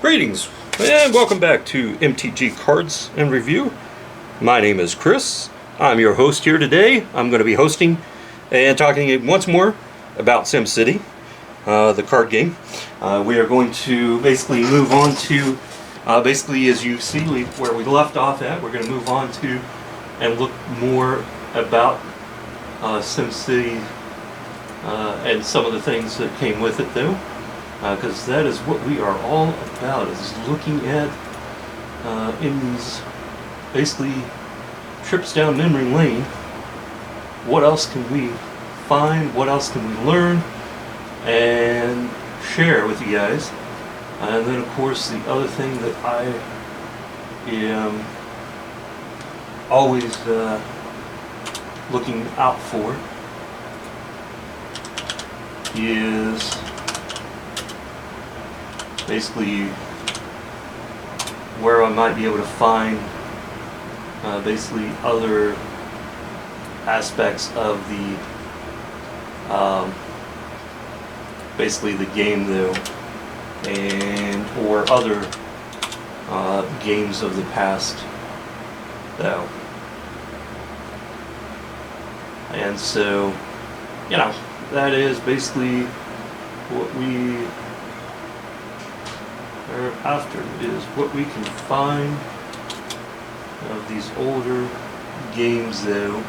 Greetings and welcome back to MTG Cards and Review. My name is Chris. I'm your host here today. I'm going to be hosting and talking once more about SimCity, the card game. We are going to basically move on to, basically as you see where we left off at, we're going to move on to and look more about SimCity and some of the things that came with it though. Because that is what we are all about, is looking at in these basically trips down memory lane, what else can we find, what else can we learn and share with you guys. And then of course the other thing that I am always looking out for is basically where I might be able to find basically other aspects of the basically the game though, and or other games of the past though. And so, you know, that is basically what we after is what we can find of these older games though.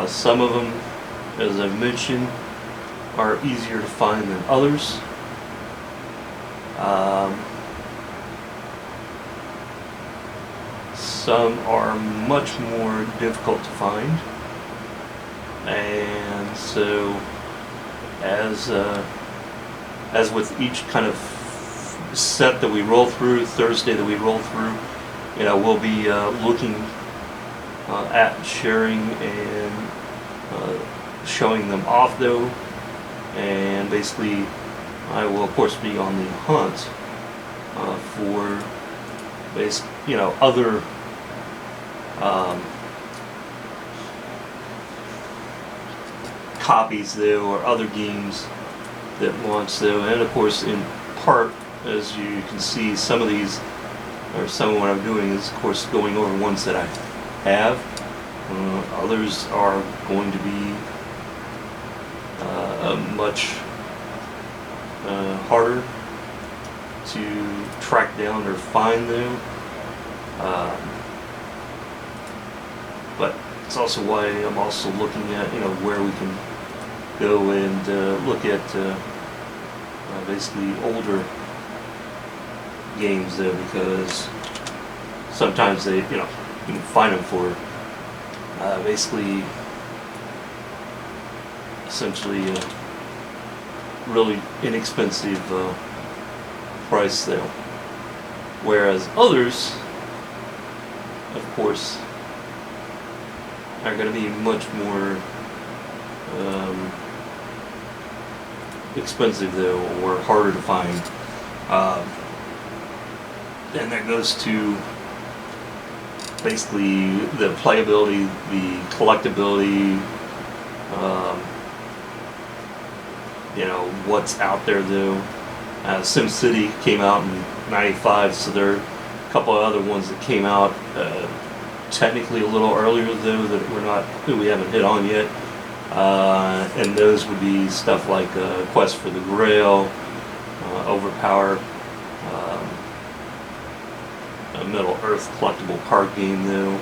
Some of them, as I've mentioned, are easier to find than others. Some are much more difficult to find, and so as with each kind of set that we roll through, Thursday that we roll through, you know, we'll be looking at sharing and showing them off though, and basically I will of course be on the hunt for other copies though, or other games that launch though, and of course in part, as you can see, some of these, or some of what I'm doing is of course going over ones that I have. Others are going to be much harder to track down or find them. But it's also why I'm also looking at, you know, where we can go and look at basically older games though, because sometimes they, you know, you can find them for basically essentially a really inexpensive price though, whereas others of course are going to be much more expensive though, or harder to find. And that goes to basically the playability, the collectability, you know, what's out there though. SimCity came out in '95, so there are a couple of other ones that came out technically a little earlier though that we haven't hit on yet. And those would be stuff like Quest for the Grail, OverPower, a Middle Earth collectible card game though,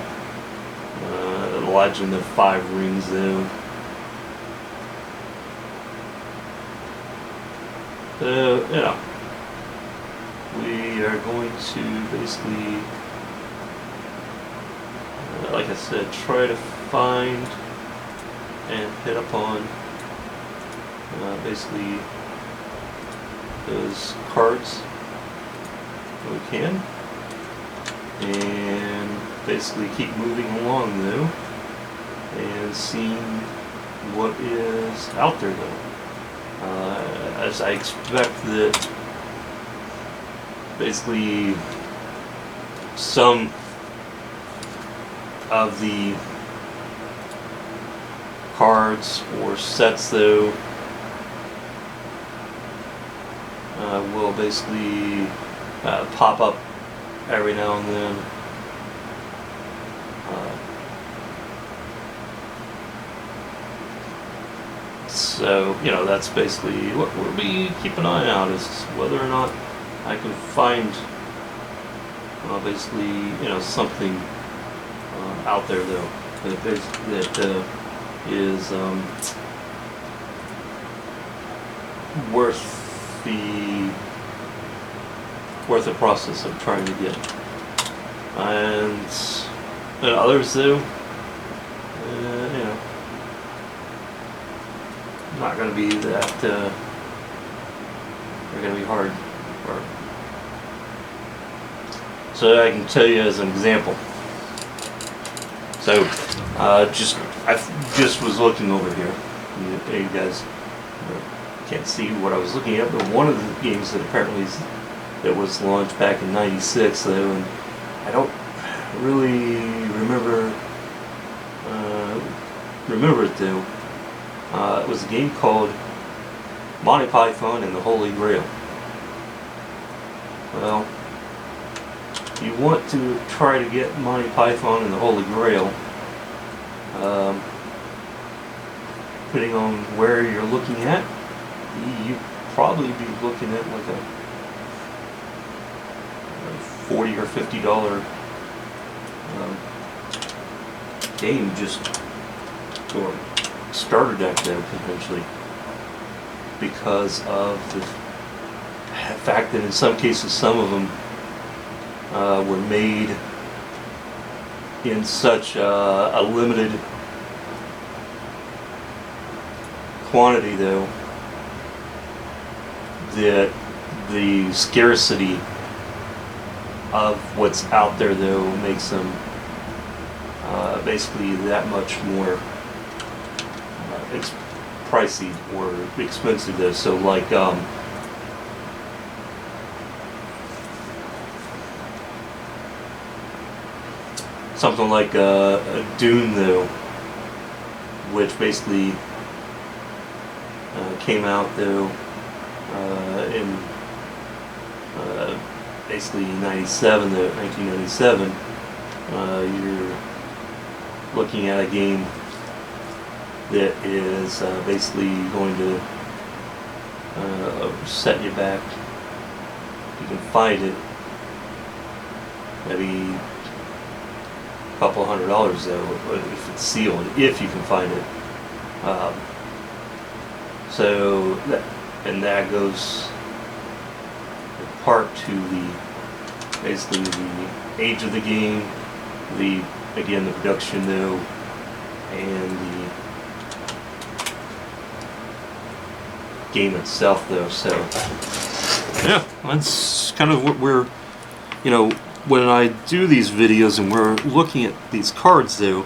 The Legend of Five Rings though. You know, we are going to basically, like I said, try to find and hit upon basically those cards that we can, and basically keep moving along though and seeing what is out there though. As I expect that basically some of the cards or sets though will basically pop up every now and then. So, you know, that's basically what we'll be keeping an eye out, is whether or not I can find basically, you know, something out there though that is worth the process of trying to get. And others though, you know, not going to be that, they're going to be hard. So I can tell you as an example. So I just was looking over here. You guys can't see what I was looking at, but one of the games that apparently that was launched back in '96 though, and I don't really remember it though. It was a game called Monty Python and the Holy Grail. Well, you want to try to get Monty Python and the Holy Grail, depending on where you're looking at, you probably be looking at like a $40 or $50 game just for starter deck though, potentially, because of the fact that in some cases some of them were made in such a limited quantity though, that the scarcity of what's out there though makes them basically that much more pricey or expensive though. So like something like a Dune though, which basically came out though in basically 97 though, 1997. You're looking at a game that is basically going to set you back. You can find it maybe a couple $100 though, if it's sealed, if you can find it. So that goes part to the basically the age of the game, the production though, and the game itself though. So yeah, that's kind of what we're, you know, when I do these videos and we're looking at these cards though,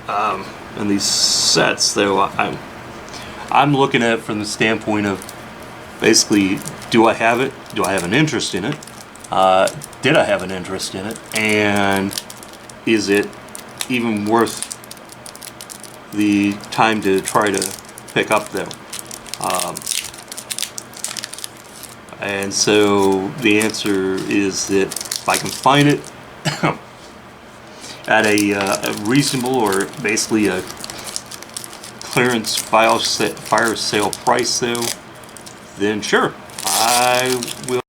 and these sets though, I'm looking at it from the standpoint of basically, do I have it? Do I have an interest in it? Did I have an interest in it? And is it even worth the time to try to pick up though? And so the answer is that if I can find it at a reasonable or basically a clearance fire sale price though, then sure, I will